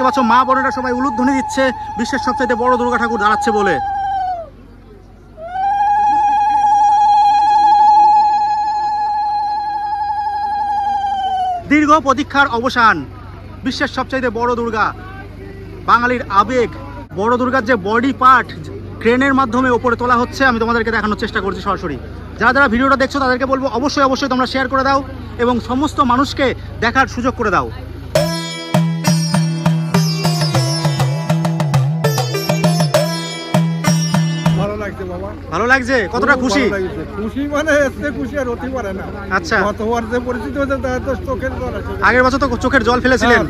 দেখতে পাচ্ছ মা বোনেরা সবাই উলুধ্বনি দিচ্ছে বিশ্বের সবচেয়ে বড় দুর্গা ঠাকুর দাঁড়াচ্ছে বলে। দীর্ঘ প্রতীক্ষার অবসান, বিশ্বের সবচাইতে বড় দুর্গা, বাঙালির আবেগ। বড় দুর্গার যে বডি পার্ট ক্রেনের মাধ্যমে ওপরে তোলা হচ্ছে, আমি তোমাদেরকে দেখানোর চেষ্টা করছি সরাসরি। যারা যারা ভিডিওটা দেখছো তাদেরকে বলবো অবশ্যই তোমরা শেয়ার করে দাও এবং সমস্ত মানুষকে দেখার সুযোগ করে দাও। ভালো লাগছে? কতটা খুশি? খুশি মানে খুশি আর হতে পারে না। আচ্ছা, গতবার যে পরিস্থিতি হয়েছে তাতে তো চোখের জল আসে। আগের বছর তো চোখের জল ফেলেছিলেন,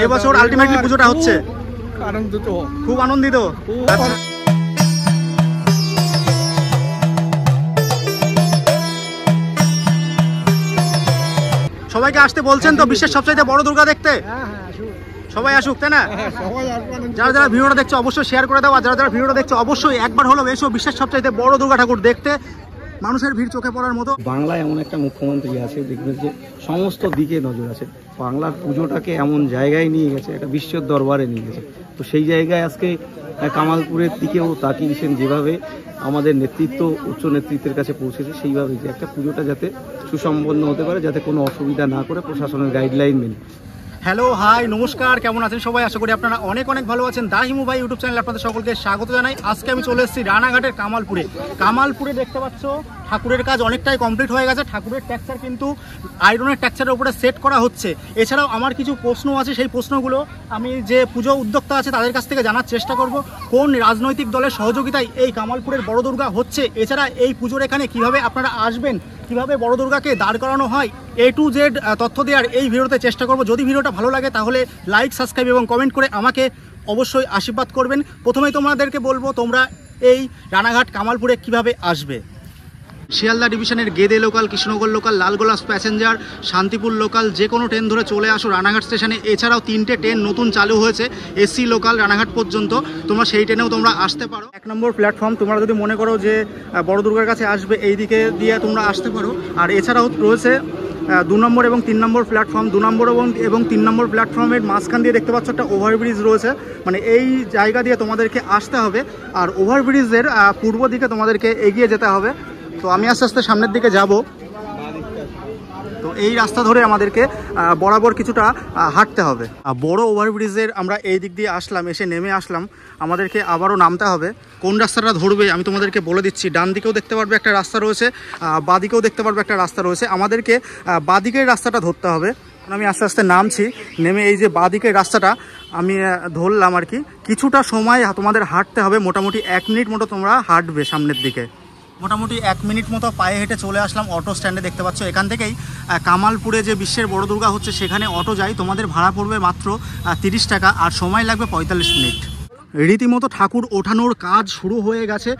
এবছর আলটিমেটলি পুজোটা হচ্ছে। আনন্দিত, খুব আনন্দিত। সবাইকে আসতে বলছেন তো বিশ্বের সবচেয়ে বড় দুর্গা দেখতে? সবাই আসুক, তাই না? যারা যারা ভিডিওটা দেখছো অবশ্যই শেয়ার করে দাও, আর যারা যারা ভিডিওটা দেখছো অবশ্যই একবার হলো এসো বিশ্বের সবচেয়ে বড় দুর্গা ঠাকুর দেখতে। মানুষের ভিড় চোখে পড়ার মতো। বাংলায় এমন একটা মুখ্যমন্ত্রী আছে, দেখবেন যে সমস্ত দিকে নজর আছে। বাংলার পুজোটাকে এমন জায়গায় নিয়ে গেছে, একটা বিশ্বের দরবারে নিয়ে গেছে। তো সেই জায়গায় আজকে কামালপুরের দিকেও তাকিয়েছেন, যেভাবে আমাদের নেতৃত্ব উচ্চ নেতৃত্বের কাছে পৌঁছেছে সেইভাবে যে একটা পুজোটা যাতে সুসম্পন্ন হতে পারে, যাতে কোনো অসুবিধা না করে প্রশাসনের গাইডলাইন মেনে। হ্যালো, হাই, নমস্কার, কেমন আছেন সবাই? আশা করি আপনারা অনেক ভালো আছেন। দা হিমু ভাই ইউটিউব চ্যানেলে আপনাদের সকলকে স্বাগত জানাই। আজকে আমি চলে এসেছি রানাঘাটের কামালপুরে দেখতে পাচ্ছ ঠাকুরের কাজ অনেকটাই কমপ্লিট হয়ে গেছে। ঠাকুরের টেক্সচার কিন্তু আয়রনের টেক্সচারের উপরে সেট করা হচ্ছে। এছাড়াও আমার কিছু প্রশ্ন আছে, সেই প্রশ্নগুলো আমি যে পুজো উদ্যোক্তা আছে তাদের কাছ থেকে জানার চেষ্টা করব। কোন রাজনৈতিক দলের সহযোগিতায় এই কামালপুরের বড় দুর্গা হচ্ছে, এছাড়া এই পুজোর এখানে কিভাবে আপনারা আসবেন, কিভাবে বড় দুর্গাকে দাঁড় করানো হয়, A to Z তথ্য দেওয়ার এই ভিডিওতে চেষ্টা করব। যদি ভিডিওটা ভালো লাগে তাহলে লাইক, সাবস্ক্রাইব এবং কমেন্ট করে আমাকে অবশ্যই আশীর্বাদ করবেন। প্রথমেই তোমাদেরকে বলবো তোমরা এই রানাঘাট কামালপুরে কিভাবে আসবে। শিয়ালদা ডিভিশনের Gede local, Krishnanagar local, Lalgola passenger, Shantipur local যে কোনো ট্রেন ধরে চলে আসো রানাঘাট স্টেশনে। এছাড়াও 3টে ট্রেন নতুন চালু হয়েছে এসি লোকাল রানাঘাট পর্যন্ত, তোমরা সেই ট্রেনেও তোমরা আসতে পারো। 1 নম্বর প্ল্যাটফর্ম, তোমরা যদি মনে করো যে বড় দুর্গার কাছে আসবে এই দিকে দিয়ে তোমরা আসতে পারো। আর এছাড়াও রয়েছে 2 নম্বর এবং 3 নম্বর প্ল্যাটফর্ম। 2 নম্বর এবং 3 নম্বর প্ল্যাটফর্মের মাঝখান দিয়ে দেখতে পাচ্ছ একটা ওভারব্রিজ রয়েছে, মানে এই জায়গা দিয়ে তোমাদেরকে আসতে হবে। আর ওভারব্রিজের পূর্ব দিকে তোমাদেরকে এগিয়ে যেতে হবে। তো আমি আস্তে আস্তে সামনের দিকে যাব। তো এই রাস্তা ধরে আমাদেরকে বরাবর কিছুটা হাঁটতে হবে। বড় ওভারব্রিজের আমরা এই দিক দিয়ে আসলাম, এসে নেমে আসলাম, আমাদেরকে আবারও নামতে হবে। কোন রাস্তাটা ধরবে আমি তোমাদেরকে বলে দিচ্ছি। ডান দিকেও দেখতে পারবে একটা রাস্তা রয়েছে, বাঁ দিকেও দেখতে পারবে একটা রাস্তা রয়েছে। আমাদেরকে বাঁ দিকের রাস্তাটা ধরতে হবে। আমি আস্তে আস্তে নামছি, নেমে এই যে বাঁ দিকের রাস্তাটা আমি ধরলাম আর কি। কিছুটা সময় তোমাদের হাঁটতে হবে, মোটামুটি 1 মিনিট মতো তোমরা হাঁটবে সামনের দিকে। মোটামুটি 1 মিনিট মতো পায়ে হেঁটে চলে আসলাম অটো স্ট্যান্ডে। দেখতে পাচ্ছ এখান থেকেই কামালপুরে যে বিশ্বের বড় দুর্গা হচ্ছে সেখানে অটো যায়। তোমাদের ভাড়া পড়বে মাত্র 30 টাকা, আর সময় লাগবে 45 মিনিট। রীতিমতো ঠাকুর ওঠানোর কাজ শুরু হয়ে গেছে।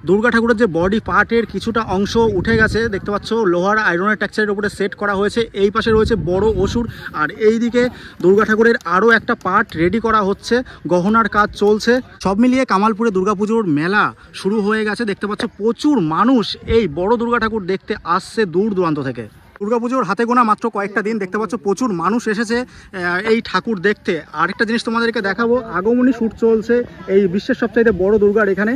দুর্গা ঠাকুরের যে বডি পার্টের কিছুটা অংশ উঠে গেছে, দেখতে পাচ্ছ লোহার আয়রনের টেক্সচারের উপরে সেট করা হয়েছে। এই পাশে রয়েছে বড় অসুর, আর এই দিকে দুর্গা ঠাকুরের আরও একটা পার্ট রেডি করা হচ্ছে, গহনার কাজ চলছে। সব মিলিয়ে কামালপুরে দুর্গাপুজোর মেলা শুরু হয়ে গেছে। দেখতে পাচ্ছ প্রচুর মানুষ এই বড় দুর্গা ঠাকুর দেখতে আসছে দূর দূরান্ত থেকে। দুর্গাপুজোর হাতে গোনা মাত্র কয়েকটা দিন, দেখতে পাচ্ছ প্রচুর মানুষ এসেছে এই ঠাকুর দেখতে। আরেকটা জিনিস তোমাদেরকে দেখাবো, আগমনী শ্যুট চলছে এই বিশ্বের সবচাইতে বড় দুর্গার এখানে।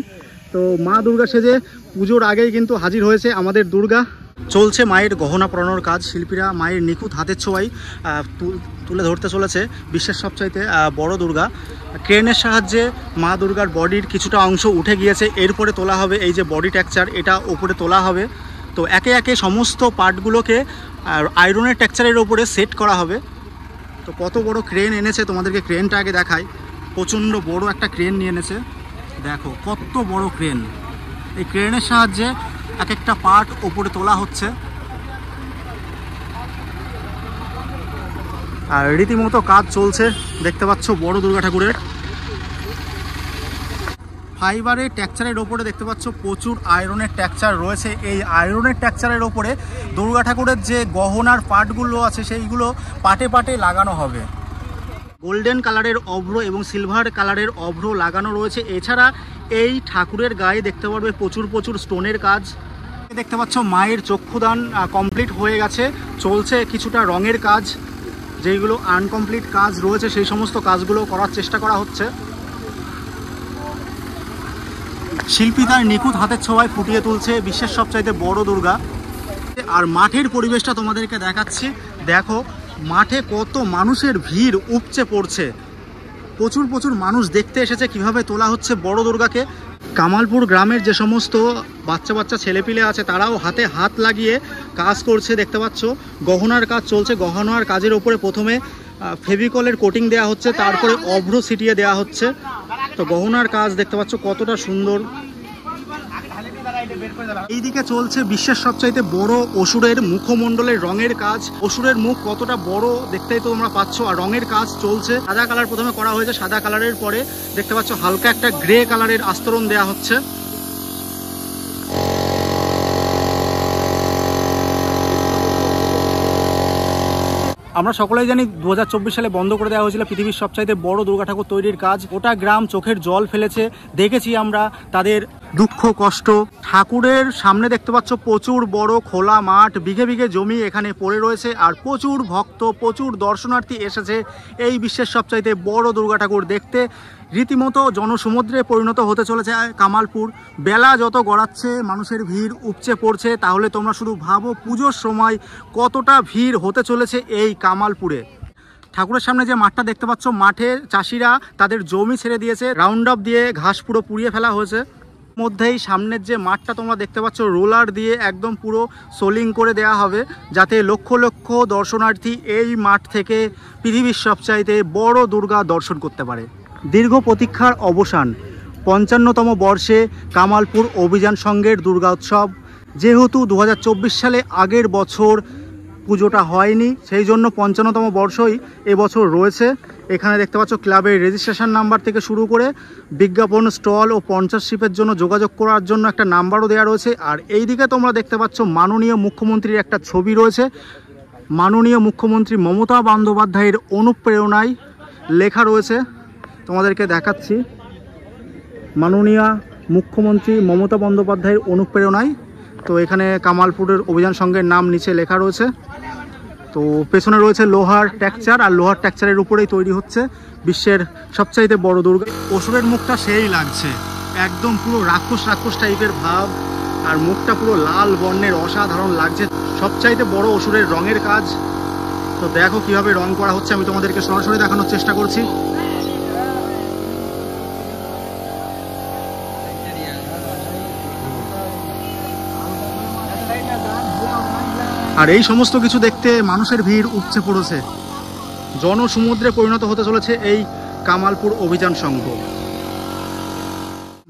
তো মা দুর্গা সেজে পুজোর আগেই কিন্তু হাজির হয়েছে আমাদের দুর্গা। চলছে মায়ের গহনা পরানোর কাজ, শিল্পীরা মায়ের নিখুঁত হাতের ছোঁয়ায় তুলে ধরতে চলেছে বিশ্বের সবচাইতে বড় দুর্গা। ক্রেনের সাহায্যে মা দুর্গার বডির কিছুটা অংশ উঠে গিয়েছে, এরপরে তোলা হবে এই যে বডি টেক্সচার, এটা ওপরে তোলা হবে। তো একে একে সমস্ত পার্টগুলোকে আয়রনের টেক্সচারের ওপরে সেট করা হবে। তো কত বড় ক্রেন এনেছে তোমাদেরকে ক্রেনটা আগে দেখাই। প্রচণ্ড বড় একটা ক্রেন নিয়ে এনেছে, দেখো কত বড় ক্রেন। এই ক্রেনের সাহায্যে এক একটা পার্ট ওপরে তোলা হচ্ছে, আর রীতিমতো কাজ চলছে। দেখতে পাচ্ছ বড় দুর্গা ঠাকুরের ফাইবারের টেক্সচারের ওপরে দেখতে পাচ্ছ প্রচুর আয়রনের টেক্সচার রয়েছে। এই আয়রনের টেক্সচারের ওপরে দুর্গা ঠাকুরের যে গহনার পার্টগুলো আছে সেইগুলো পাটে পাটে লাগানো হবে। গোল্ডেন কালারের অভ্র এবং সিলভার কালারের অভ্র লাগানো রয়েছে। এছাড়া এই ঠাকুরের গায়ে দেখতে পারবে প্রচুর স্টোনের কাজ। দেখতে পাচ্ছ মায়ের চক্ষুদান কমপ্লিট হয়ে গেছে, চলছে কিছুটা রঙের কাজ। যেইগুলো আনকমপ্লিট কাজ রয়েছে সেই সমস্ত কাজগুলো করার চেষ্টা করা হচ্ছে। শিল্পী তার নিখুঁত হাতের ছোঁয়ায় ফুটিয়ে তুলছে বিশ্বের সবচাইতে বড় দুর্গা। আর মাঠের পরিবেশটা তোমাদেরকে দেখাচ্ছি, দেখো মাঠে কত মানুষের ভিড় উপচে পড়ছে, প্রচুর প্রচুর মানুষ দেখতে এসেছে কিভাবে তোলা হচ্ছে বড় দুর্গাকে। কামালপুর গ্রামের যে সমস্ত বাচ্চা বাচ্চা ছেলেপিলে আছে তারাও হাতে হাত লাগিয়ে কাজ করছে, দেখতে পাচ্ছ গহনার কাজ চলছে। গহনার কাজের ওপরে প্রথমে ফেভিকলের কোটিং দেওয়া হচ্ছে, তারপরে অভ্র ছিটিয়ে দেওয়া হচ্ছে। তো গহনার কাজ দেখতে পাচ্ছ কতটা সুন্দর। এইদিকে চলছে বিশ্বের সবচাইতে বড় অসুরের মুখমণ্ডলের রঙের কাজ। অসুরের মুখ কতটা বড় দেখতেই তো তোমরা পাচ্ছ। আর রঙের কাজ চলছে, সাদা কালার প্রথমে করা হয়েছে, সাদা কালারের পরে দেখতে পাচ্ছ হালকা একটা গ্রে কালারের আস্তরণ দেওয়া হচ্ছে। আমরা সকলেই জানি 2024 সালে বন্ধ করে দেওয়া হয়েছিল পৃথিবীর সবচাইতে বড় দুর্গা ঠাকুর তৈরির কাজ। গোটা গ্রাম চোখের জল ফেলেছে, দেখেছি আমরা তাদের দুঃখ কষ্ট। ঠাকুরের সামনে দেখতে পাচ্ছ প্রচুর বড় খোলা মাঠ, বিঘে বিঘে জমি এখানে পড়ে রয়েছে। আর প্রচুর ভক্ত, প্রচুর দর্শনার্থী এসেছে এই বিশ্বের সবচাইতে বড় দুর্গা ঠাকুর দেখতে। রীতিমতো জনসমুদ্রে পরিণত হতে চলেছে কামালপুর। বেলা যত গড়াচ্ছে মানুষের ভিড় উপচে পড়ছে, তাহলে তোমরা শুধু ভাবো পুজোর সময় কতটা ভিড় হতে চলেছে এই কামালপুরে। ঠাকুরের সামনে যে মাঠটা দেখতে পাচ্ছ, মাঠে চাষিরা তাদের জমি ছেড়ে দিয়েছে, রাউন্ড আপ দিয়ে ঘাস পুরো পুড়িয়ে ফেলা হয়েছে। মধ্যেই সামনের যে মাঠটা তোমরা দেখতে পাচ্ছ রোলার দিয়ে একদম পুরো সোলিং করে দেয়া হবে, যাতে লক্ষ লক্ষ দর্শনার্থী এই মাঠ থেকে পৃথিবীর সবচাইতে বড় দুর্গা দর্শন করতে পারে। দীর্ঘ প্রতীক্ষার অবসান, 55তম বর্ষে কামালপুর অভিযান সংঘের দুর্গা উৎসব। যেহেতু 2024 সালে আগের বছর পুজোটা হয়নি, সেই জন্য 55তম বর্ষই এবছর রয়েছে। এখানে দেখতে পাচ্ছ ক্লাবের রেজিস্ট্রেশন নাম্বার থেকে শুরু করে বিজ্ঞাপন, স্টল ও স্পন্সরশিপের জন্য যোগাযোগ করার জন্য একটা নাম্বারও দেওয়া রয়েছে। আর এই দিকে তোমরা দেখতে পাচ্ছ মাননীয় মুখ্যমন্ত্রীর একটা ছবি রয়েছে। মাননীয় মুখ্যমন্ত্রী মমতা বন্দ্যোপাধ্যায়ের অনুপ্রেরণায় লেখা রয়েছে, তোমাদেরকে দেখাচ্ছি। মাননীয় মুখ্যমন্ত্রী মমতা বন্দ্যোপাধ্যায়ের অনুপ্রেরণায়। তো এখানে কামালপুরের অভিযান সংঘের নাম নিচে লেখা রয়েছে। তো পেছনে রয়েছে লোহার টেক্সচার, আর লোহার টেক্সচারের উপরেই তৈরি হচ্ছে বিশ্বের সবচাইতে বড় দুর্গা। অসুরের মুখটা সেই লাগছে, একদম পুরো রাক্ষস রাক্ষস টাইপের ভাব, আর মুখটা পুরো লাল বর্ণের, অসাধারণ লাগছে। সবচাইতে বড় অসুরের রঙের কাজ। তো দেখো কিভাবে রং করা হচ্ছে, আমি তোমাদেরকে সরাসরি দেখানোর চেষ্টা করছি। আর এই সমস্ত কিছু দেখতে মানুষের ভিড় উপচে পড়েছে, জনসমুদ্রে পরিণত হতে চলেছে এই কামালপুর অভিযান সংঘ।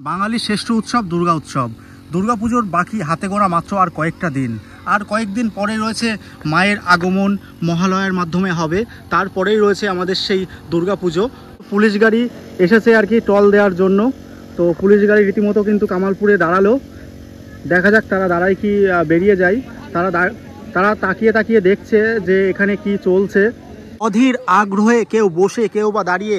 বাঙালির শ্রেষ্ঠ উৎসব দুর্গা উৎসব। দুর্গাপুজোর বাকি হাতে গোনা মাত্র আর কয়েকটা দিন, আর কয়েকদিন পরে রয়েছে মায়ের আগমন, মহালয়ার মাধ্যমে হবে। তারপরেই রয়েছে আমাদের সেই দুর্গাপুজো। পুলিশ গাড়ি এসেছে আর কি টল দেওয়ার জন্য। তো পুলিশ গাড়ি রীতিমতো কিন্তু কামালপুরে দাঁড়ালো, দেখা যাক তারা দাঁড়ায় কি বেরিয়ে যায়। তারা তাকিয়ে তাকিয়ে দেখছে যে এখানে কি চলছে। অধীর আগ্রহে কেউ বসে, কেউ বা দাঁড়িয়ে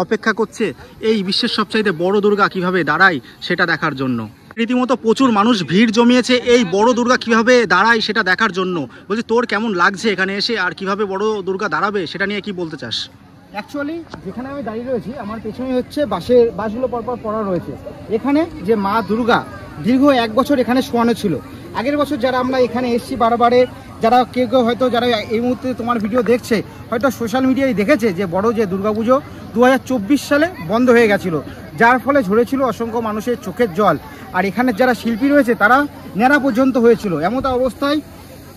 অপেক্ষা করছে এই বিশ্বের সবচাইতে বড় দুর্গা কিভাবে দাঁড়ায় সেটা দেখার জন্য। রীতিমতো প্রচুর মানুষ ভিড় জমিয়েছে এই বড় দুর্গা কিভাবে দাঁড়ায় সেটা দেখার জন্য। বলছি, তোর কেমন লাগছে এখানে এসে, আর কিভাবে বড় দুর্গা দাঁড়াবে সেটা নিয়ে কি বলতে চাস? অ্যাকচুয়ালি যেখানে আমি দাঁড়িয়ে রয়েছি, আমার পেছনে হচ্ছে বাসগুলো পরপর পড়া রয়েছে। এখানে যে মা দুর্গা দীর্ঘ 1 বছর এখানে শোয়ানো ছিল। আগের বছর যারা আমরা এখানে এসেছি বারবারে, যারা কেউ কেউ হয়তো যারা এই মুহূর্তে তোমার ভিডিও দেখছে, হয়তো সোশ্যাল মিডিয়ায় দেখেছে যে বড় যে দুর্গাপুজো 2024 সালে বন্ধ হয়ে গেছিলো, যার ফলে ঝরেছিল অসংখ্য মানুষের চোখের জল। আর এখানে যারা শিল্পী রয়েছে তারা নেড়া পর্যন্ত হয়েছিল। এমত অবস্থায়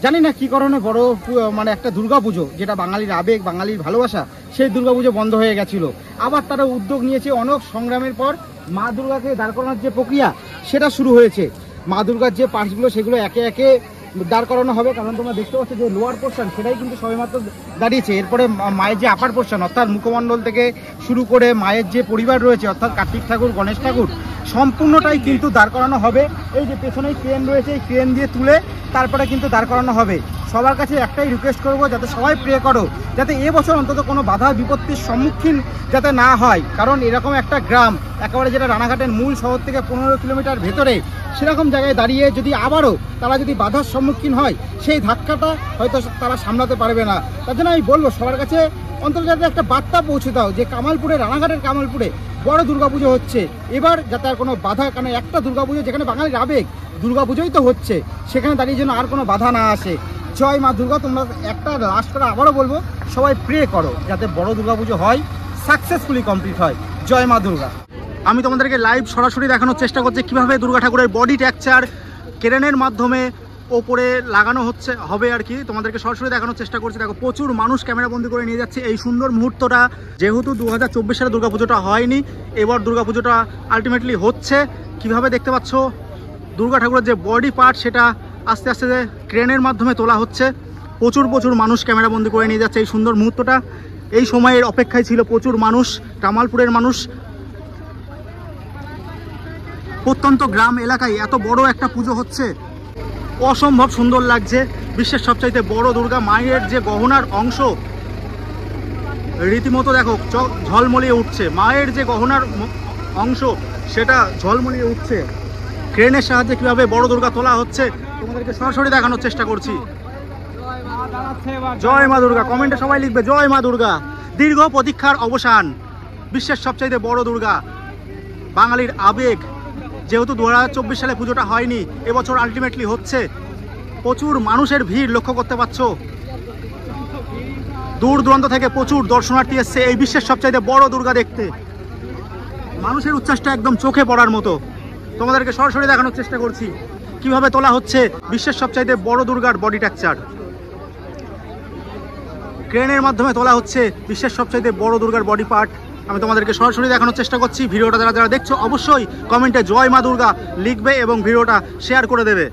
জানি না কী কারণে বড় মানে একটা দুর্গাপুজো যেটা বাঙালির আবেগ, বাঙালির ভালোবাসা, সেই দুর্গাপুজো বন্ধ হয়ে গেছিল। আবার তারা উদ্যোগ নিয়েছে, অনেক সংগ্রামের পর মা দুর্গাকে দাঁড় করানোর যে প্রক্রিয়া সেটা শুরু হয়েছে। মা দুর্গার যে পার্টসগুলো সেগুলো একে একে দাঁড় করানো হবে, কারণ তোমরা দেখতে পাচ্ছ যে লোয়ার পোর্শন সেটাই কিন্তু সবেমাত্র দাঁড়িয়েছে। এরপরে মায়ের যে আপার পোর্শন অর্থাৎ মুখমণ্ডল থেকে শুরু করে মায়ের যে পরিবার রয়েছে অর্থাৎ কার্তিক ঠাকুর, গণেশ ঠাকুর, সম্পূর্ণটাই কিন্তু দাঁড় করানো হবে। এই যে পেছনেই ক্রেন রয়েছে, এই ক্রেন দিয়ে তুলে তারপরে কিন্তু দাঁড় করানো হবে। সবার কাছে একটাই রিকোয়েস্ট করবো, যাতে সবাই প্রে করো যাতে এবছর অন্তত কোনো বাধা বিপত্তির সম্মুখীন যাতে না হয়। কারণ এরকম একটা গ্রাম একেবারে যেটা রানাঘাটের মূল শহর থেকে 15 কিলোমিটার ভেতরে, সেরকম জায়গায় দাঁড়িয়ে যদি আবারও তারা যদি বাধার সম্মুখীন হয়, সেই ধাক্কাটা হয়তো তারা সামলাতে পারবে না। তার জন্য এখানে আমি বলবো সবার কাছে অন্তর্জাতিক একটা বার্তা পৌঁছে দাও যে কামালপুরে, রানাঘাটের কামালপুরে বড় দুর্গাপুজো হচ্ছে এবার, যাতে আর কোনো বাধা, কারণ একটা দুর্গাপুজো যেখানে বাঙালির আবেগ, দুর্গাপুজোই তো হচ্ছে, সেখানে দাঁড়িয়ে যেন আর কোনো বাধা না আসে। জয় মা দুর্গা। তোমরা একটা লাস্ট করে আবারও বলবো, সবাই প্রে করো যাতে বড় দুর্গাপুজো হয়, সাকসেসফুলি কমপ্লিট হয়। জয় মা দুর্গা। আমি তোমাদেরকে লাইভ সরাসরি দেখানোর চেষ্টা করছি কিভাবে দুর্গা ঠাকুরের বডি টেক্সচার ক্রেনের মাধ্যমে ওপরে লাগানো হবে আর কি, তোমাদেরকে সরাসরি দেখানোর চেষ্টা করছি। দেখো প্রচুর মানুষ ক্যামেরা বন্দি করে নিয়ে যাচ্ছে এই সুন্দর মুহূর্তটা। যেহেতু 2024 সালে দুর্গাপুজোটা হয়নি, এবার দুর্গাপুজোটা আলটিমেটলি হচ্ছে। কিভাবে দেখতে পাচ্ছ দুর্গা ঠাকুরের যে বডি পার্ট সেটা আস্তে আস্তে ক্রেনের মাধ্যমে তোলা হচ্ছে। প্রচুর মানুষ ক্যামেরা বন্দি করে নিয়ে যাচ্ছে এই সুন্দর মুহূর্তটা। এই সময়ের অপেক্ষায় ছিল প্রচুর মানুষ, কামালপুরের মানুষ। প্রত্যন্ত গ্রাম এলাকায় এত বড় একটা পুজো হচ্ছে, অসম্ভব সুন্দর লাগছে। বিশ্বের সবচাইতে বড় দুর্গা মায়ের যে গহনার অংশ রীতিমতো দেখো ঝলমলিয়ে উঠছে। মায়ের যে গহনার অংশ সেটা ঝলমলিয়ে উঠছে। ক্রেনের সাহায্যে কিভাবে বড় দুর্গা তোলা হচ্ছে তোমাদেরকে সরাসরি দেখানোর চেষ্টা করছি। জয় মা দুর্গা। কমেন্টে সবাই লিখবে জয় মা দুর্গা। দীর্ঘ প্রতীক্ষার অবসান। বিশ্বের সবচাইতে বড় দুর্গা, বাঙালির আবেগ। যেহেতু 2024 সালে পুজোটা হয়নি, এবছর আলটিমেটলি হচ্ছে। প্রচুর মানুষের ভিড় লক্ষ্য করতে পারছো। দূর দূরান্ত থেকে প্রচুর দর্শনার্থী এসছে এই বিশ্বের সবচাইতে বড় দুর্গা দেখতে। মানুষের উচ্ছ্বাসটা একদম চোখে পড়ার মতো। তোমাদেরকে সরাসরি দেখানোর চেষ্টা করছি কিভাবে তোলা হচ্ছে বিশ্বের সবচাইতে বড় দুর্গার বডি টেক্সচার। ক্রেনের মাধ্যমে তোলা হচ্ছে বিশ্বের সবচাইতে বড় দুর্গার বডি পার্ট। আমি তোমাদেরকে সরাসরি দেখানোর চেষ্টা করছি। ভিডিওটা যারা দেখছো অবশ্যই কমেন্টে জয় মা দুর্গা লিখবে এবং ভিডিওটা শেয়ার করে দেবে।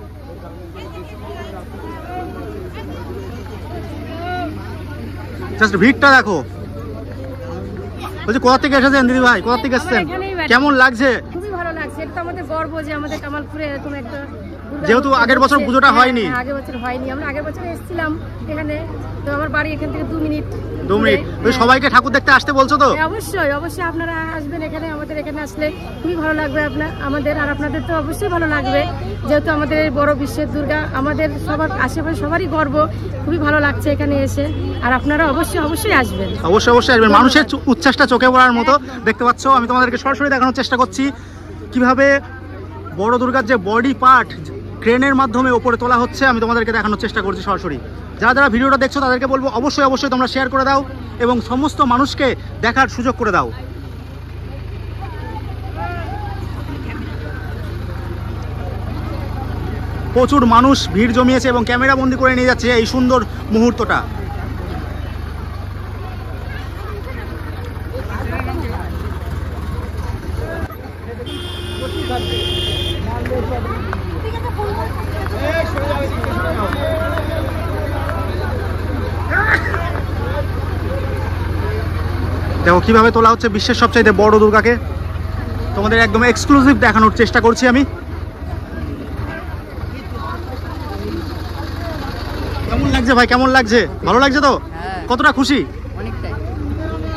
জাস্ট ভিড়টা দেখো। বলছি কোথা থেকে এসেছেন দিদি ভাই? কোথা থেকে এসেছেন? কেমন লাগছে? খুবই ভালো লাগছে। এটা আমাদের গর্ব যে আমাদের কামালপুরে এরকম একটা, যেহেতু আগের বছর পুজোটা হয়নি। আগের বছর হয়নি, আমরা আগের বছর এসেছিলাম এখানে। তো আমার বাড়ি এখান থেকে 2 মিনিট। সবাইকে ঠাকুর দেখতে আসতে বলছো তো? অবশ্যই আপনারা আসবেন এখানে। আমাদের এখানে আসলে খুবই ভালো লাগবে আমাদের, আর আপনাদের তো অবশ্যই ভালো লাগবে। যেহেতু আমাদের এই বড় বিশ্বের দুর্গা আমাদের সবার আশেপাশে সবারই গর্ব। খুবই ভালো লাগছে এখানে এসে, আর আপনারা অবশ্যই আসবেন। অবশ্যই আসবেন। মানুষের উচ্ছ্বাসটা চোখে পড়ার মতো দেখতে পাচ্ছ। আমি তোমাদেরকে সরাসরি দেখানোর চেষ্টা করছি কিভাবে বড় দুর্গার যে বডি পার্ট ক্রেনের মাধ্যমে ওপরে তোলা হচ্ছে। আমি তোমাদেরকে দেখানোর চেষ্টা করছি সরাসরি। যারা ভিডিওটা দেখছো তাদেরকে বলবো অবশ্যই তোমরা শেয়ার করে দাও এবং সমস্ত মানুষকে দেখার সুযোগ করে দাও। প্রচুর মানুষ ভিড় জমিয়েছে এবং ক্যামেরা বন্দি করে নিয়ে যাচ্ছে এই সুন্দর মুহূর্তটা। দেখো কিভাবে তোলা হচ্ছে বিশ্বের সবচাইতে বড় দুর্গাকে। তোমাদের একদম এক্সক্লুসিভ দেখানোর চেষ্টা করছি আমি। কেমন লাগছে ভাই? কেমন লাগছে? ভালো লাগছে তো? কতটা খুশি?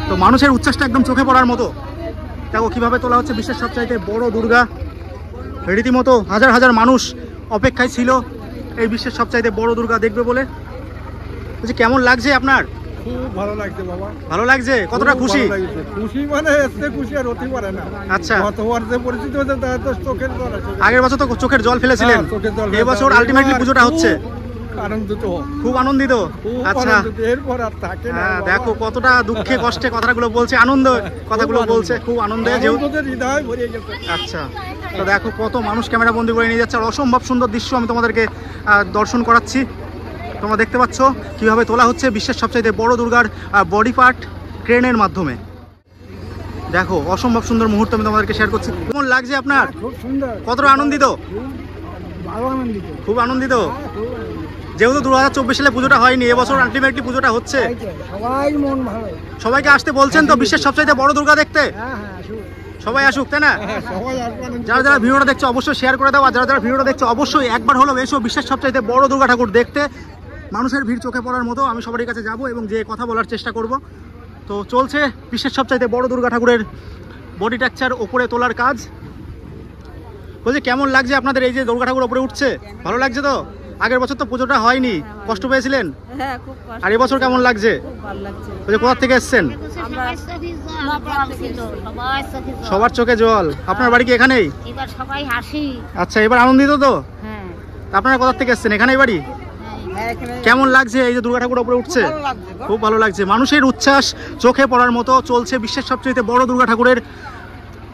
তো মানুষের উচ্ছ্বাসটা একদম চোখে পড়ার মতো। দেখো কিভাবে তোলা হচ্ছে বিশ্বের সবচাইতে বড় দুর্গা। রীতিমতো হাজার মানুষ অপেক্ষায় ছিল এই বিশ্বের সবচাইতে বড় দুর্গা দেখবে বলে। বলছি কেমন লাগছে আপনার? খুব ভালো লাগছে বাবা। ভালো লাগছে? কতটা খুশি? খুশি মানে এত খুশি আর হতে পারে না। আচ্ছা, গতবার যে পরিচিত হয়েছে তা তো চোখের জল আছে। আগের বছর তো চোখের জল ফেলেছিলেন, এবছর আলটিমেটলি পুজোটা হচ্ছে। আনন্দিত, খুব আনন্দিত। আচ্ছা, এরপর আর থাকে না। দেখো কতটা দুঃখে কষ্টে কথাগুলো বলছে, আনন্দ কথাগুলো বলছে, খুব আনন্দে। হৃদয় ভরে গেছে। আচ্ছা, তো দেখো কত মানুষ ক্যামেরা বন্দি করে নিয়ে যাচ্ছে। আর অসম্ভব সুন্দর দৃশ্য আমি তোমাদেরকে দর্শন করাচ্ছি। তোমরা দেখতে পাচ্ছ কিভাবে তোলা হচ্ছে বিশ্বের সবচাইতে বড় দুর্গার বডি পার্ট ক্রেনের মাধ্যমে। দেখো অসম্ভব সুন্দর মুহূর্ত আমি তোমাদেরকে শেয়ার করছি। কেমন লাগছে আপনার? খুব সুন্দর। কতটা আনন্দিত? ভালো আনন্দিত। খুব আনন্দিত। যেহেতু 2024 সালে পুজোটা হয়নি, এবছর আলটিমেটলি পুজোটা হচ্ছে। সবাই মন ভালো। সবাইকে আসতে বলছেন তো বিশ্বের সবচাইতে বড় দুর্গা দেখতে? সবাই আসুক, তাই না? যারা ভিডিওটা দেখছো অবশ্যই শেয়ার করে দাও। আর যারা ভিডিওটা দেখছো অবশ্যই একবার হলেও এসো বিশ্বের সবচাইতে বড় দুর্গা ঠাকুর দেখতে। মানুষের ভিড় চোখে পড়ার মতো। আমি সবারই কাছে যাব এবং যে কথা বলার চেষ্টা করব। তো চলছে বিশ্বের সবচাইতে বড় দুর্গা ঠাকুরের বডি টেক্সচার ওপরে তোলার কাজ। বলছি কেমন লাগছে আপনাদের এই যে দুর্গা ঠাকুর ওপরে উঠছে? ভালো লাগছে তো? আগের বছর তো পুজোটা হয়নি, কষ্ট পেয়েছিলেন? হ্যাঁ, খুব কষ্ট। আর এবছর কেমন লাগছে? খুব ভালো লাগছে। কোথা থেকে এসছেন? সবার চোখে জল। আপনার বাড়ি কি এখানেই? এবার সবাই হাসি। আচ্ছা, এবার আনন্দিত তো? হ্যাঁ। আপনারা কোথা থেকে এসছেন? এখানেই বাড়ি? কেমন লাগছে এই যে দুর্গা ঠাকুর উপরে উঠছে? খুব ভালো লাগছে। মানুষের উচ্ছ্বাস চোখে পড়ার মতো চলছে বিশ্বের সবচেয়ে বড় দুর্গা ঠাকুরের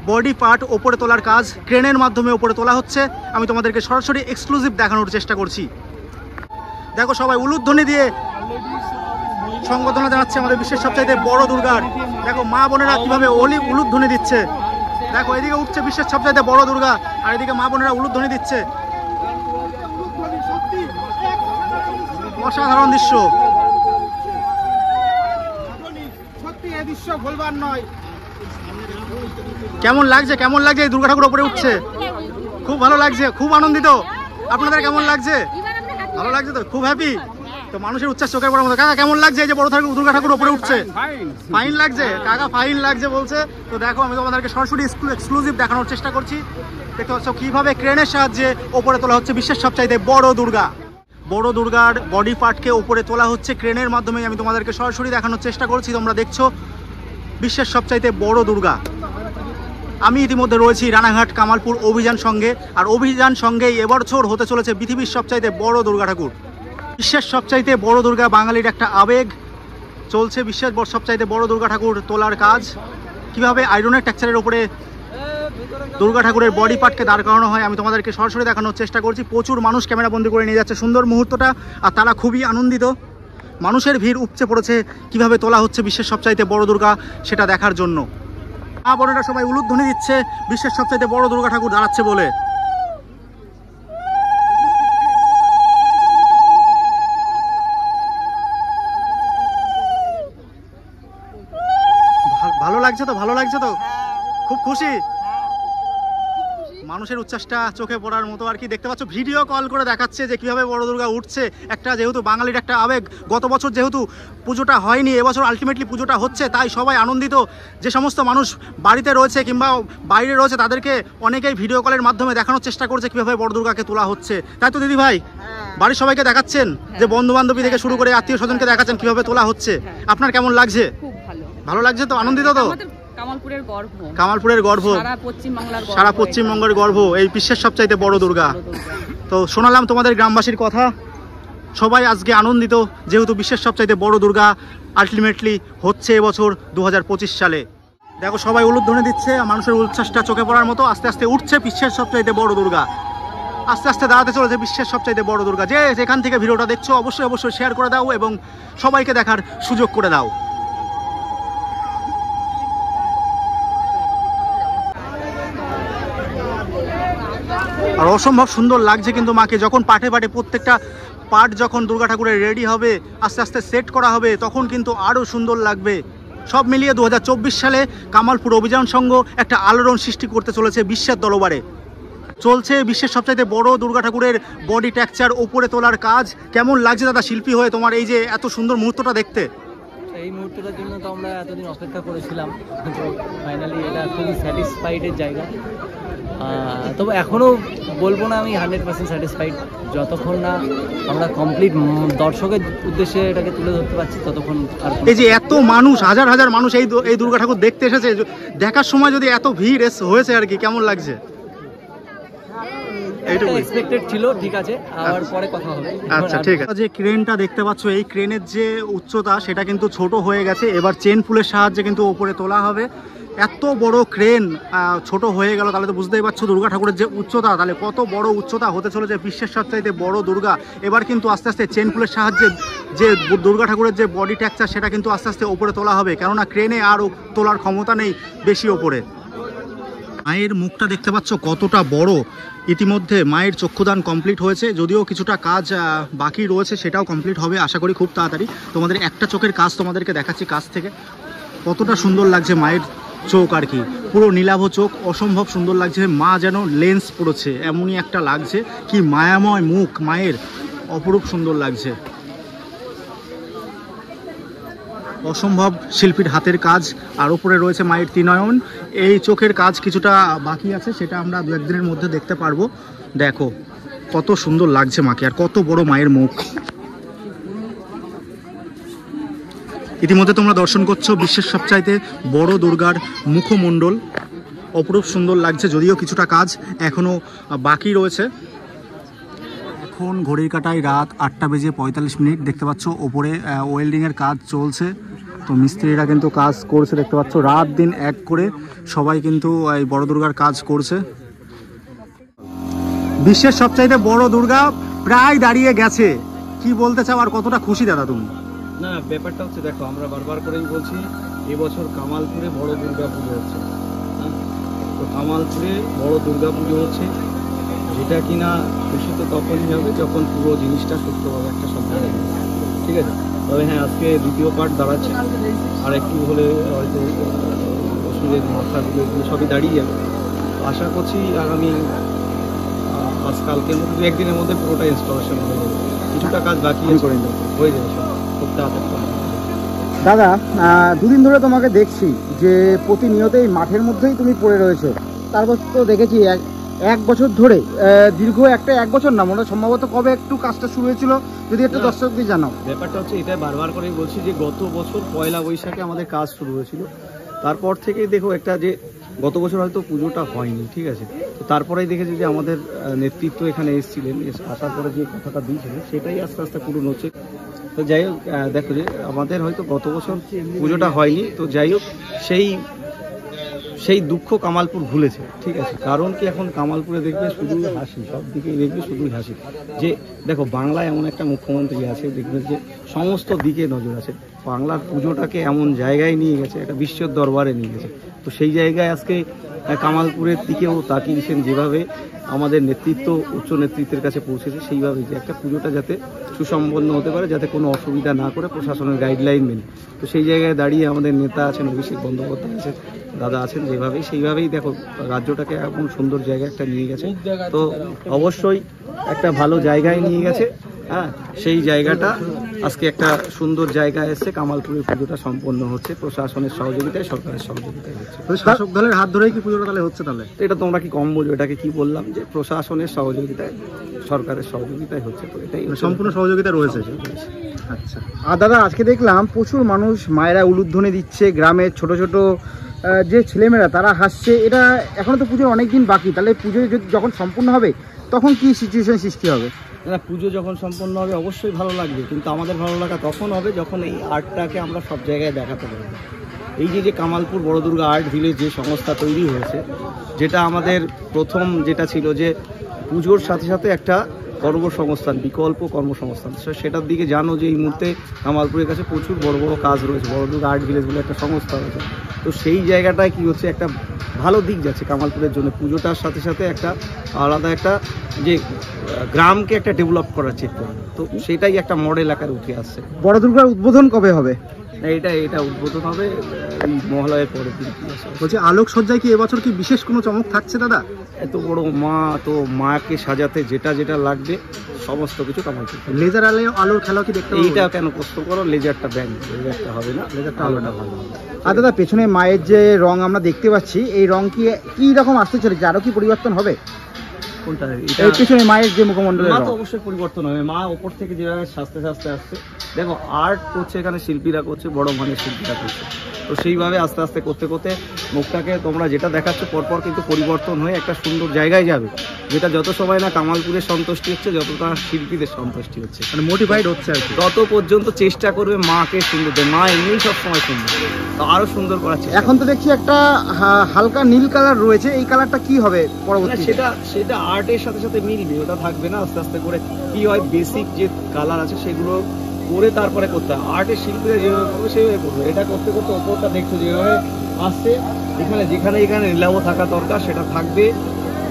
বডি পার্ট ওপরে তোলার কাজ ক্রেনের মাধ্যমে ওপরে তোলা হচ্ছে। আমি তোমাদেরকে সরাসরি এক্সক্লুসিভ দেখানোর চেষ্টা করছি। দেখো সবাই উলুধ্বনি দিয়ে সংবর্ধনা জানাচ্ছে আমাদের বিশ্বের সবচেয়ে বড় দুর্গার। দেখো মা বোনেরা কিভাবে উলুধ্বনি দিচ্ছে। দেখো এদিকে উঠছে বিশ্বের সবচেয়ে বড় দুর্গা, আর এদিকে মা বোনেরা উলুধ্বনি দিচ্ছে। অসাধারণ দৃশ্য। সত্যি এই দৃশ্য ভুলবার নয়। কেমন লাগছে, কেমন লাগছে এই দুর্গা ঠাকুর উপরে উঠছে? খুব ভালো লাগছে, খুব আনন্দিত। আপনাদের কেমন লাগছে? ভালো লাগছে তো, খুব হ্যাপি তো। মানুষের উচ্ছ্বাস চোখের পড়ার মতো। কাকা কেমন লাগছে এই যে বড় দুর্গা ঠাকুর উপরে উঠছে? ফাইন লাগছে কাকা, ফাইন লাগছে বলছে। তো দেখো আমি তোমাদেরকে সরাসরি এক্সক্লুসিভ দেখানোর চেষ্টা করছি। দেখতে পাচ্ছ কিভাবে ক্রেনের সাহায্যে ওপরে তোলা হচ্ছে বিশ্বের সবচাইতে বড় দুর্গা। বড় দুর্গার বডি পার্টকে ওপরে তোলা হচ্ছে ক্রেনের মাধ্যমে। আমি তোমাদেরকে সরাসরি দেখানোর চেষ্টা করছি। তোমরা দেখছো বিশ্বের সবচাইতে বড় দুর্গা। আমি ইতিমধ্যে রয়েছি রানাঘাট কামালপুর অভিযান সঙ্গে, আর অভিযান সঙ্গেই এবছর হতে চলেছে পৃথিবীর সবচাইতে বড় দুর্গা ঠাকুর। বিশ্বের সবচাইতে বড় দুর্গা বাঙালির একটা আবেগ। চলছে বিশ্বের সবচাইতে বড় দুর্গা ঠাকুর তোলার কাজ। কিভাবে আয়রনের টেক্সচারের উপরে দুর্গা ঠাকুরের বডি পার্টকে দাঁড় করানো হয় আমি তোমাদেরকে সরাসরি দেখানোর চেষ্টা করছি। প্রচুর মানুষ ক্যামেরা বন্দি করে নিয়ে যাচ্ছে সুন্দর মুহূর্তটা, আর তারা খুবই আনন্দিত। মানুষের ভিড় উপচে পড়েছে কিভাবে তোলা হচ্ছে বিশ্বের সবচাইতে বড় দুর্গা সেটা দেখার জন্য। মা বোনেরা সবাই উলুধ্বনি দিচ্ছে বিশ্বের সবচাইতে বড় দুর্গা ঠাকুর দাঁড়াচ্ছে বলে। ভালো লাগছে তো, ভালো লাগছে তো, খুব খুশি। মানুষের উচ্ছ্বাসটা চোখে পড়ার মতো আর কি। দেখতে পাচ্ছ ভিডিও কল করে দেখাচ্ছে যে কিভাবে বড় দুর্গা উঠছে। একটা যেহেতু বাঙালির একটা আবেগ, গত বছর যেহেতু পুজোটা হয়নি, এবছর আলটিমেটলি পুজোটা হচ্ছে, তাই সবাই আনন্দিত। যে সমস্ত মানুষ বাড়িতে রয়েছে কিংবা বাইরে রয়েছে তাদেরকে অনেকেই ভিডিও কলের মাধ্যমে দেখানোর চেষ্টা করছে কিভাবে বড় দুর্গাকে তোলা হচ্ছে। তাই তো দিদি ভাই? বাড়ির সবাইকে দেখাচ্ছেন, যে বন্ধু বান্ধবী থেকে শুরু করে আত্মীয় স্বজনকে দেখাচ্ছেন কিভাবে তোলা হচ্ছে। আপনার কেমন লাগছে? খুব ভালো। ভালো লাগছে তো, আনন্দিত তো? কামালপুরের গর্ব, কামালপুরের গর্ব, সারা পশ্চিমবঙ্গের গর্ব এই বিশ্বের সবচাইতে বড় দুর্গা। তো শোনালাম তোমাদের গ্রামবাসীর কথা, সবাই আজকে আনন্দিত যেহেতু বিশ্বের সবচাইতে বড় দুর্গা আলটিমেটলি হচ্ছে এবছর 2025 সালে। দেখো সবাই উলুধ্বনি দিচ্ছে, মানুষের উচ্ছ্বাসটা চোখে পড়ার মতো। আস্তে আস্তে উঠছে বিশ্বের সবচাইতে বড় দুর্গা, আস্তে আস্তে দাঁড়াতে চলেছে বিশ্বের সবচাইতে বড় দুর্গা। যে যেখান থেকে ভিডিওটা দেখছো অবশ্যই অবশ্যই শেয়ার করে দাও এবং সবাইকে দেখার সুযোগ করে দাও। আর অসম্ভব সুন্দর লাগছে কিন্তু মাকে, যখন পাটে পাটে প্রত্যেকটা পার্ট যখন দুর্গা ঠাকুরের রেডি হবে, আস্তে আস্তে সেট করা হবে, তখন কিন্তু আরও সুন্দর লাগবে। সব মিলিয়ে 2024 সালে কামালপুর অভিযান সংঘ একটা আলোড়ন সৃষ্টি করতে চলেছে বিশ্বের দরবারে। চলছে বিশ্বের সবচাইতে বড় দুর্গা ঠাকুরের বডি টেক্সচার ওপরে তোলার কাজ। কেমন লাগছে দাদা শিল্পী হয়ে তোমার এই যে এত সুন্দর মুহূর্তটা দেখতে? এই মুহূর্তটার জন্য তো আমরা এতদিন অপেক্ষা করেছিলাম, তো ফাইনালি এটা খুবই স্যাটিসফাইডের জায়গা। তবে এখনও বলবো না আমি 100% স্যাটিসফাইড, যতক্ষণ না আমরা কমপ্লিট দর্শকের উদ্দেশ্যে এটাকে তুলে ধরতে পারছি ততক্ষণ। আর এই যে এত মানুষ, হাজার হাজার মানুষ এই দুর্গা ঠাকুর দেখতে এসেছে, দেখার সময় যদি এত ভিড় হয়েছে আর কি, কেমন লাগছে? এক্সপেক্টেড ছিল, ঠিক আছে, আবার পরে কথা হবে। আচ্ছা ঠিক আছে। যে ক্রেনটা দেখতে পাচ্ছ, এই ক্রেনের যে উচ্চতা সেটা কিন্তু ছোট হয়ে গেছে, এবার চেন পুলের সাহায্যে কিন্তু ওপরে তোলা হবে। এত বড় ক্রেন ছোট হয়ে গেল, তাহলে তো বুঝতেই পারছো দুর্গা ঠাকুরের যে উচ্চতা, তাহলে কত বড় উচ্চতা হতে চলেছে বিশ্বের সবচাইতে বড় দুর্গা। এবার কিন্তু আস্তে আস্তে চেন পুলের সাহায্যে যে দুর্গা ঠাকুরের যে বডি টেক্সচার সেটা কিন্তু আস্তে আস্তে ওপরে তোলা হবে, কেননা ক্রেনে আর তোলার ক্ষমতা নেই বেশি ওপরে। মায়ের মুখটা দেখতে পাচ্ছ কতটা বড়। ইতিমধ্যে মায়ের চক্ষুদান কমপ্লিট হয়েছে, যদিও কিছুটা কাজ বাকি রয়েছে, সেটাও কমপ্লিট হবে আশা করি খুব তাড়াতাড়ি। তোমাদের একটা চোখের কাজ তোমাদেরকে দেখাচ্ছি কাছ থেকে, কতটা সুন্দর লাগছে মায়ের চোখ আর কি, পুরো নীলাভ চোখ, অসম্ভব সুন্দর লাগছে। মা যেন লেন্স পড়েছে এমনই একটা লাগছে, কি মায়াময় মুখ মায়ের, অপরূপ সুন্দর লাগছে। অসম্ভব শিল্পীর হাতের কাজ। আর উপরে রয়েছে মায়ের ত্রিনয়ন। এই চোখের কাজ কিছুটা বাকি আছে, সেটা আমরা দু একদিনের মধ্যে দেখতে পারবো। দেখো কত সুন্দর লাগছে মাকে, আর কত বড় মায়ের মুখ। ইতিমধ্যে তোমরা দর্শন করছো বিশ্বের সবচাইতে বড় দুর্গার মুখমণ্ডল। অপরূপ সুন্দর লাগছে, যদিও কিছুটা কাজ এখনো বাকি রয়েছে। এখন ঘড়ির কাঁটায় রাত 8:45। দেখতে পাচ্ছ ওপরে ওয়েল্ডিংয়ের কাজ চলছে, তো মিস্ত্রিরা কিন্তু কাজ করছে। দেখতে পাচ্ছ রাত দিন এক করে সবাই কিন্তু এই বড় দুর্গার কাজ করছে। বিশ্বের সবচাইতে বড় দুর্গা প্রায় দাঁড়িয়ে গেছে, কি বলতে চাও আর কতটা খুশি দাদা তুমি? না, ব্যাপারটা হচ্ছে দেখো, আমরা বারবার করেই বলছি এবছর কামালপুরে বড় দুর্গা পুজো হচ্ছে। তো কামালপুরে বড় দুর্গা পুজো হচ্ছে, যেটা কিনা খুশি তো তখনই হবে যখন পুরো জিনিসটা সুস্থভাবে একটা সম্পূর্ণ হবে, ঠিক আছে। তবে হ্যাঁ, আজকে দ্বিতীয় পার্ট দাঁড়াচ্ছে, আর একটু হলে হয়তো ওষুধের মাথাগুলো এগুলো সবই দাঁড়িয়ে যাবে। আশা করছি আগামী আজকালকের মধ্যে 2-1 দিনের মধ্যে পুরোটা ইনস্টলেশন হয়ে যাবে। কিছুটা কাজ বাকি হয়ে যাবে সব করতে হবে। দাদা, দুদিন ধরে তোমাকে দেখছি যে প্রতিনিয়তই মাঠের মধ্যেই তুমি পড়ে রয়েছো। তারপর তো দেখেছি এক বছর ধরে, দীর্ঘ এক বছর না, মনে হয় সম্ভবত কবে একটু কাজটা শুরু হয়েছিল, যদি একটু দর্শকদের জানাও। ব্যাপারটা হচ্ছে এটা বারবার করেই বলছি যে গত বছর 1 বৈশাখে আমাদের কাজ শুরু হয়েছিল। তারপর থেকেই দেখো একটা যে গত বছর হয়তো পুজোটা হয়নি, ঠিক আছে। তো তারপরেই দেখেছি যে আমাদের নেতৃত্ব এখানে এসেছিলেন, আসার পরে যে কথাটা দিয়েছিলেন সেটাই আস্তে আস্তে পূরণ হচ্ছে। তো যাই হোক, দেখো যে আমাদের হয়তো গত বছর পুজোটা হয়নি, তো যাই হোক সেই দুঃখ কামালপুর ভুলেছে, ঠিক আছে। কারণ কি, এখন কামালপুরে দেখবে শুধু হাসি, সব দিকেই দেখবে শুধুই হাসি। যে দেখো, বাংলায় এমন একটা মুখ্যমন্ত্রী আছে, দেখবে যে সমস্ত দিকে নজর আছে। বাংলার পুজোটাকে এমন জায়গায় নিয়ে গেছে, একটা বিশ্বের দরবারে নিয়ে গেছে। তো সেই জায়গায় আজকে কামালপুরের দিকেও তাকিয়েছেন, যেভাবে আমাদের নেতৃত্ব উচ্চ নেতৃত্বের কাছে পৌঁছেছে, সেইভাবেই যে একটা পুজোটা যাতে সুসম্পন্ন হতে পারে, যাতে কোনো অসুবিধা না করে প্রশাসনের গাইডলাইন মেনে। তো সেই জায়গায় দাঁড়িয়ে আমাদের নেতা আছেন, অভিষেক বন্দ্যোপাধ্যায় আছেন, দাদা আছেন, যেভাবেই সেইভাবেই দেখো রাজ্যটাকে এমন সুন্দর জায়গায় একটা নিয়ে গেছে। তো অবশ্যই একটা ভালো জায়গায় নিয়ে গেছে। হ্যাঁ, সেই জায়গাটা আজকে একটা সুন্দর জায়গায় এসে কামালপুরের পুজোটা সম্পন্ন হচ্ছে প্রশাসনের সহযোগিতায়, সরকারের সহযোগিতায় হচ্ছে। শাসক দলের হাত ধরেই কি পুজোটা তাহলে হচ্ছে? তাহলে এটা তোমরা কি কম বোঝো? এটাকে কি বললাম যে প্রশাসনের সহযোগিতায়, সরকারের সহযোগিতায় হচ্ছে। তো এটাই সম্পূর্ণ সহযোগিতা রয়েছে। আচ্ছা। আর দাদা, আজকে দেখলাম প্রচুর মানুষ, মায়েরা উলুধ্বনি দিচ্ছে, গ্রামের ছোট ছোট যে ছেলেমেয়েরা তারা হাসছে। এটা এখনো তো পুজোর অনেক দিন বাকি, তাহলে পুজো যখন সম্পূর্ণ হবে তখন কি সিচুয়েশন সৃষ্টি হবে? না, পুজো যখন সম্পন্ন হবে অবশ্যই ভালো লাগবে, কিন্তু আমাদের ভালো লাগা তখন হবে যখন এই আর্টটাকে আমরা সব জায়গায় দেখাতে পারবো। এই যে কামালপুর বড় দুর্গা আর্ট ভিলেজ যে সংস্থা তৈরি হয়েছে, যেটা আমাদের প্রথম যেটা ছিল যে পুজোর সাথে সাথে একটা কর্মসংস্থান, বিকল্প কর্মসংস্থান, সেটার দিকে জানো যে এই মুহূর্তে কামালপুরের কাছে প্রচুর বড় বড় কাজ রয়েছে। বড় দুর্গা আর্ট ভিলেজ বলে একটা সংস্থা রয়েছে। তো সেই জায়গাটায় কি হচ্ছে, একটা ভালো দিক যাচ্ছে কামালপুরের জন্য। পুজোটার সাথে সাথে একটা আলাদা একটা যে গ্রামকে একটা ডেভেলপ করার চেষ্টা, তো সেটাই একটা মডেল আকারে উঠে আসছে। বড় দুর্গার উদ্বোধন কবে হবে? এটা উদ্বোধন হবে এই মহালয়ের পরের দিন। বলছি, আলোকসজ্জায় কি এবছর কি বিশেষ কোনো চমক থাকছে দাদা? এত বড় মা, তো মাকে সাজাতে যেটা যেটা লাগবে সমস্ত কিছু কামালপুর। লেজার আলোর খেলা কি দেখতে? এইটা কেন প্রশ্ন করো? লেজারটা ব্যান, লেজারটা হবে না, লেজারটা আলোটা ভালো হবে। আর দাদা, পেছনে মায়ের যে রং আমরা দেখতে পাচ্ছি, এই রং কি রকম আসতে চলেছে? আরো কি পরিবর্তন হবে? কোনটা? এই পেছনে মায়ের যে মুখমণ্ডলের মা রং। তো অবশ্যই পরিবর্তন হবে। মা ওপর থেকে যেভাবে সাজতে সাজতে আসছে, দেখো আর্ট করছে এখানে শিল্পীরা করছে, বড় মানের শিল্পীরা করছে। তো সেইভাবে আস্তে আস্তে করতে করতে মুখটাকে তোমরা যেটা দেখাচ্ছ পরপর কিন্তু পরিবর্তন হয়ে একটা সুন্দর জায়গায় যাবে, যেটা যত সময় না কামালপুরের সন্তুষ্টি হচ্ছে, যতটা শিল্পীদের সন্তুষ্টি হচ্ছে, মানে মোটিভাইড হচ্ছে আর কি। তত পর্যন্ত চেষ্টা করবে মাকে সুন্দর দেয়। মা এমনি সবসময় সুন্দর, তো আরো সুন্দর করার চেষ্টা। এখন তো দেখছি একটা হালকা নীল কালার রয়েছে, এই কালারটা কি হবে পরবর্তী? সেটা আর্টের সাথে সাথে মিলবে, ওটা থাকবে না। আস্তে আস্তে করে কি হয়, বেসিক যে কালার আছে সেগুলো করে তারপরে করতে হয়। আর্টের শিল্পীরা যেভাবে করবে সেভাবে করবে। এটা করতে করতে ওপরটা দেখছো যেভাবে আসছে, যেখানে নীলাভ থাকা দরকার সেটা থাকবে।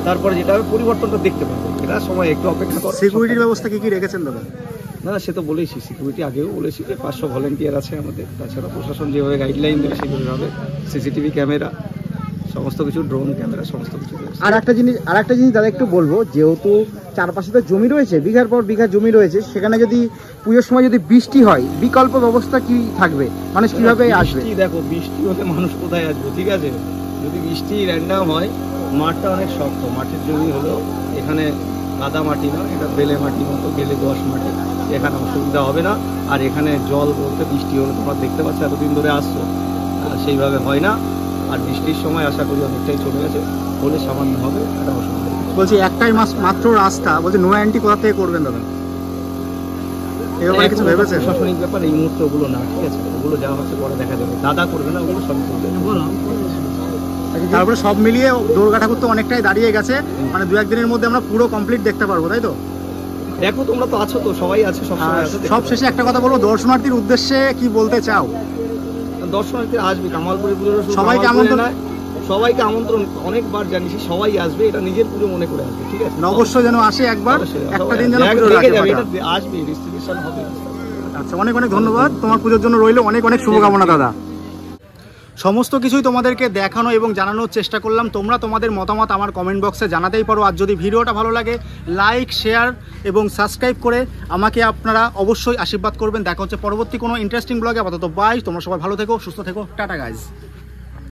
তারপরে যেটা হবে পরিবর্তনটা দেখতে পাবে। এটা সময় একটু অপেক্ষা করো। সিকিউরিটির ব্যবস্থা কি রেখেছেন দাদা? না, সে তো বলেছি, সিকিউরিটি আগেও বলেছি যে 500 ভলেন্টিয়ার আছে আমাদের। তাছাড়া প্রশাসন যেভাবে গাইডলাইন দেবে সেগুলো হবে। সিসিটিভি ক্যামেরা, সমস্ত কিছু, ড্রোন ক্যামেরা, সমস্ত কিছু। আর একটা জিনিস দাদা একটু বলবো, যেহেতু চারপাশে তো জমি রয়েছে, বিঘার পর বিঘা জমি রয়েছে, সেখানে যদি পুজোর সময় যদি বৃষ্টি হয়, বিকল্প ব্যবস্থা কি থাকবে? মানুষ কিভাবে আসবে? দেখো, বৃষ্টি হলে মানুষ কোথায় আসবে? ঠিক আছে, যদি বৃষ্টি র্যান্ডাম হয়, মাঠটা অনেক শক্ত, মাঠের জমি হলো, এখানে কাদা মাটি না, এটা বেলে মাটি মতো, বেলে দোআঁশ মাটি, এখানে অসুবিধা হবে না। আর এখানে জল বলতে বৃষ্টি হলে তোমরা দেখতে পাচ্ছ এতদিন ধরে আসছো, সেইভাবে হয় না। আর বৃষ্টির সময় আশা করি অনেকটাই চলে গেছে, হলে সামান্য হবে, এটা অসুবিধা নেই। বলছি একটাই মাত্র রাস্তা, বলছি নো এন্ট্রি কোথা থেকে করবেন দাদা? এই ব্যাপারে কিছু ভেবেছেন? প্রশাসনিক ব্যাপার এই মুহূর্তে ওগুলো না, ঠিক আছে, ওগুলো যা হচ্ছে পরে দেখা যাবে। দাদা করবে না, ওগুলো সব করবে। তারপরে সব মিলিয়ে দুর্গা ঠাকুর তো অনেকটাই দাঁড়িয়ে গেছে, মানে 2-1 দিনের মধ্যে আমরা পুরো কমপ্লিট দেখতে পারবো, তাই তো? দেখো তোমরা তো আছো, তো সবাই আছে, সব শেষে একটা কথা বলবো, দর্শনার্থীর উদ্দেশ্যে কি বলতে চাও? দর্শনার্থী আসবে কামালপুরে পুজো, সবাইকে আমন্ত্রণ, সবাইকে আমন্ত্রণ অনেকবার জানিয়েছি, সবাই আসবে, এটা নিজের পুজো মনে করে আসবে, ঠিক আছে? অবশ্যই যেন আসে একবার, একটা দিন যেন আসবে, ডিস্ট্রিবিউশন হবে। আচ্ছা, অনেক অনেক ধন্যবাদ, তোমার পুজোর জন্য রইল অনেক অনেক শুভকামনা দাদা। সমস্ত কিছুই তোমাদেরকে দেখানো এবং জানানোর চেষ্টা করলাম। তোমরা তোমাদের মতামত আমার কমেন্ট বক্সে জানাতেই পারো। আর যদি ভিডিওটা ভালো লাগে লাইক, শেয়ার এবং সাবস্ক্রাইব করে আমাকে আপনারা অবশ্যই আশীর্বাদ করবেন। দেখা হচ্ছে পরবর্তী কোনো ইন্টারেস্টিং ব্লগে। আপাতত বাই, তোমরা সবাই ভালো থেকো, সুস্থ থেকো, টাটা গাইজ।